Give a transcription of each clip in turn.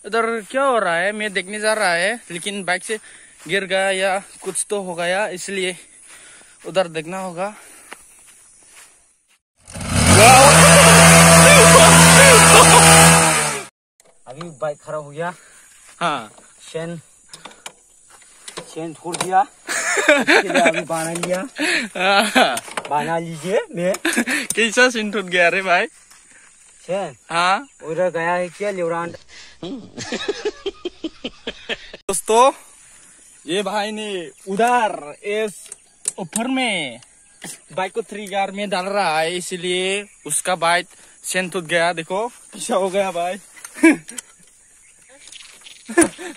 इधर क्या हो रहा है, मैं देखने जा रहा है, लेकिन बाइक से गिर गया या कुछ तो हो गया, इसलिए उधर देखना होगा। अभी बाइक खराब हो गया। हाँ, चेन छोड़ दिया। इसके लिए अभी बना लिया। बना लीजिए। मैं कैसा सीन टूट गया रे भाई? चेन हाँ, उधर गया है क्या ल्योरान? दोस्तों, ये भाई ने उधर इस ऊपर में बाइक को 3 गियर में डाल रहा है, इसलिए उसका बाइक चेन टूट गया। देखो कैसा हो गया भाई।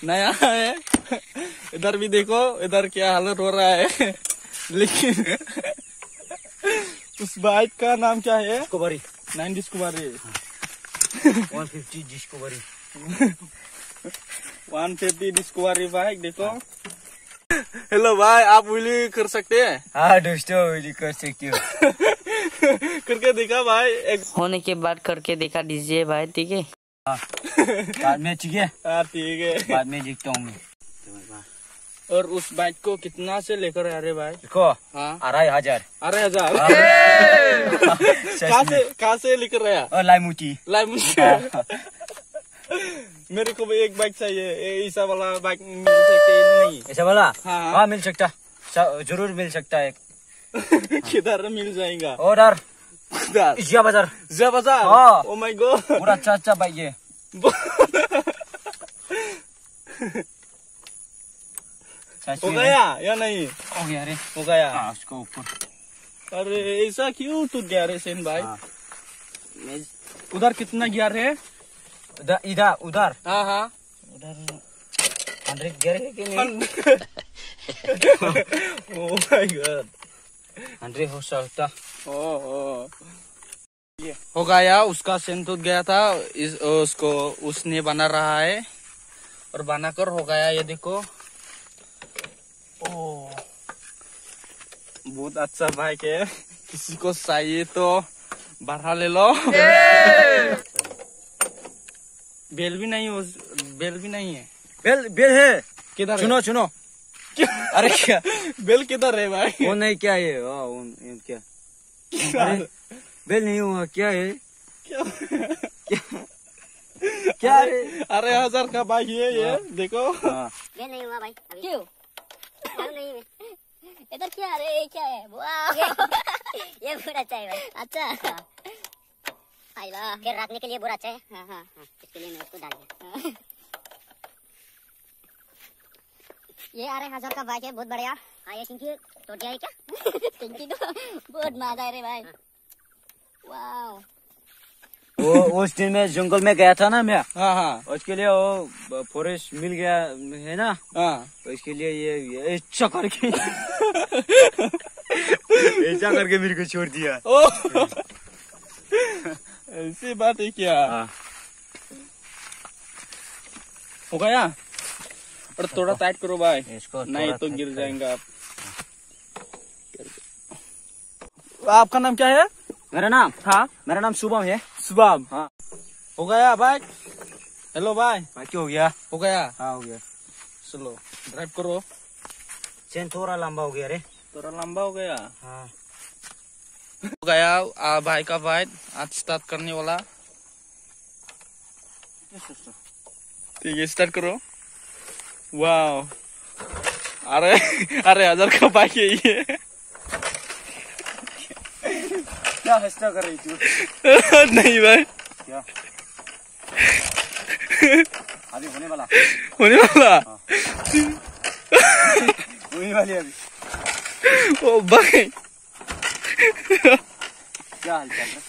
नया है। इधर भी देखो, इधर क्या हालत हो रहा है। लेकिन उस बाइक का नाम क्या है? Discovery 9 discovery 150 discovery 150 discovery bike. देखो। हेलो भाई, आप व्हीली कर सकते हैं? हाँ दोस्तों, व्हीली कर सकती हो। करके देखा भाई। होने के बाद करके देखा दीजिए भाई, ठीक है? बाद में ठीक है। हाँ ठीक है। बाद में देखता हूँ मैं। और उस बाइक को कितना से लेकर आ रहे भाई? देखो। हाँ, 2,500। 2,500। कहाँ से लेकर रहा? और लाइमुटी। मेरे को भी एक बाइक चाहिए। ऐसा वाला बाइक मिल सकते नहीं? ऐसा वाला? हाँ मिल सकता, जरूर मिल सकता है। किधर मिल जाएगा? और जिया बाजार। जिया बाजार? हाँ। ओ माय गॉड, पूरा अच्छा बाइक है। हो गया या नहीं? हो गया रे। हो गया। हाँ, उसको ऊपर। अरे ऐसा क्यों टूट गया रे सेन भाई? उधर कितना गियर है? उधर। हाँ हाँ, उधर 100 गियर है कि नहीं? ओह माय गॉड, 100 हो सकता। हो गया। उसका सेन टूट गया था, उसको उसने बना रहा है और बनाकर हो गया। ये देखो। ओह, बहुत अच्छा बाइक है। किसी को चाहिए तो बढ़ा ले लो। बेल भी नहीं है। बेल है। किधर? सुनो। अरे क्या बेल किधर है भाई? वो नहीं, क्या है? क्या? अरे बेल नहीं हुआ, क्या है? क्या है? अरे 1,000 का बाइक है ये। देखो। बेल नहीं हुआ भाई। क्यों नहीं? इधर क्या? अरे क्या है? वाह, ये बुरा अच्छा है भाई। अच्छा, आइला फिर रखने के लिए बुरा अच्छा है। हाँ, इसके लिए मैं उसको डाल दिया। ये 1,000 का बाइक है, बहुत बढ़िया। हाँ, ये टिंकी तोड़ दिया है क्या? टिंकी तो बहुत मजा है रे भाई। वाह, वो उस दिन में जंगल में गया था ना मैं। हाँ, उसके लिए वो फॉरेस्ट मिल गया है ना। हाँ। तो इसके लिए ये ऐसा करके ऐसा करके मेरे को छोड़ दिया। ऐसी बात है क्या? हाँ। हो गया। और थोड़ा टाइट करो भाई, इसको नहीं तो गिर जाएंगे आप। आपका नाम क्या है? मेरा नाम? हाँ, मेरा नाम शुभम है। शुभम। हाँ। हो गया भाई? हेलो भाई, बाकी हो गया। हो गया। हाँ, हो गया। चलो ड्राइव करो। चेन थोड़ा लंबा हो गया रे। थोड़ा लंबा हो गया। हाँ। हो गया भाई का बाइक आज स्टार्ट करने वाला। ठीक है, स्टार्ट करो। वाह, अरे 1,000 का बाइक है ये। क्या हंसता कर रही थी? नहीं भाई, क्या? अभी होने वाला। होने वाला। होने वाली अभी। ओ भाई, क्या हाल चाल है?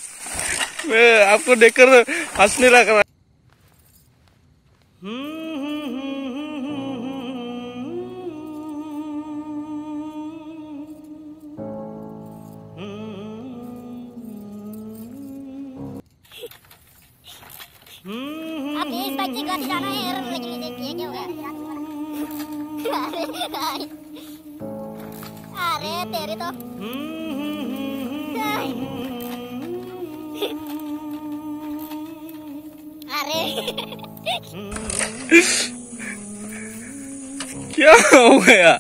मैं आपको देखकर हंसने लग रहा। अब इस बाइक से घर जाना है यार, लेकिन ये क्या हो गया? अरे तेरे तो अरे क्या हो गया?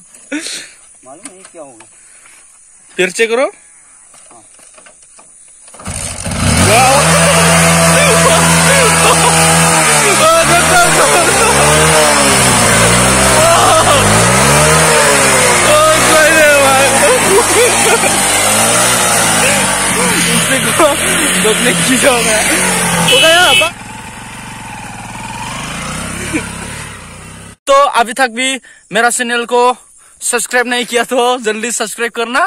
मालूम नहीं क्या होगा। फिर चेक करो। देखने की हो गया। तो अभी तक भी मेरा चैनल को सब्सक्राइब नहीं किया तो जल्दी सब्सक्राइब करना।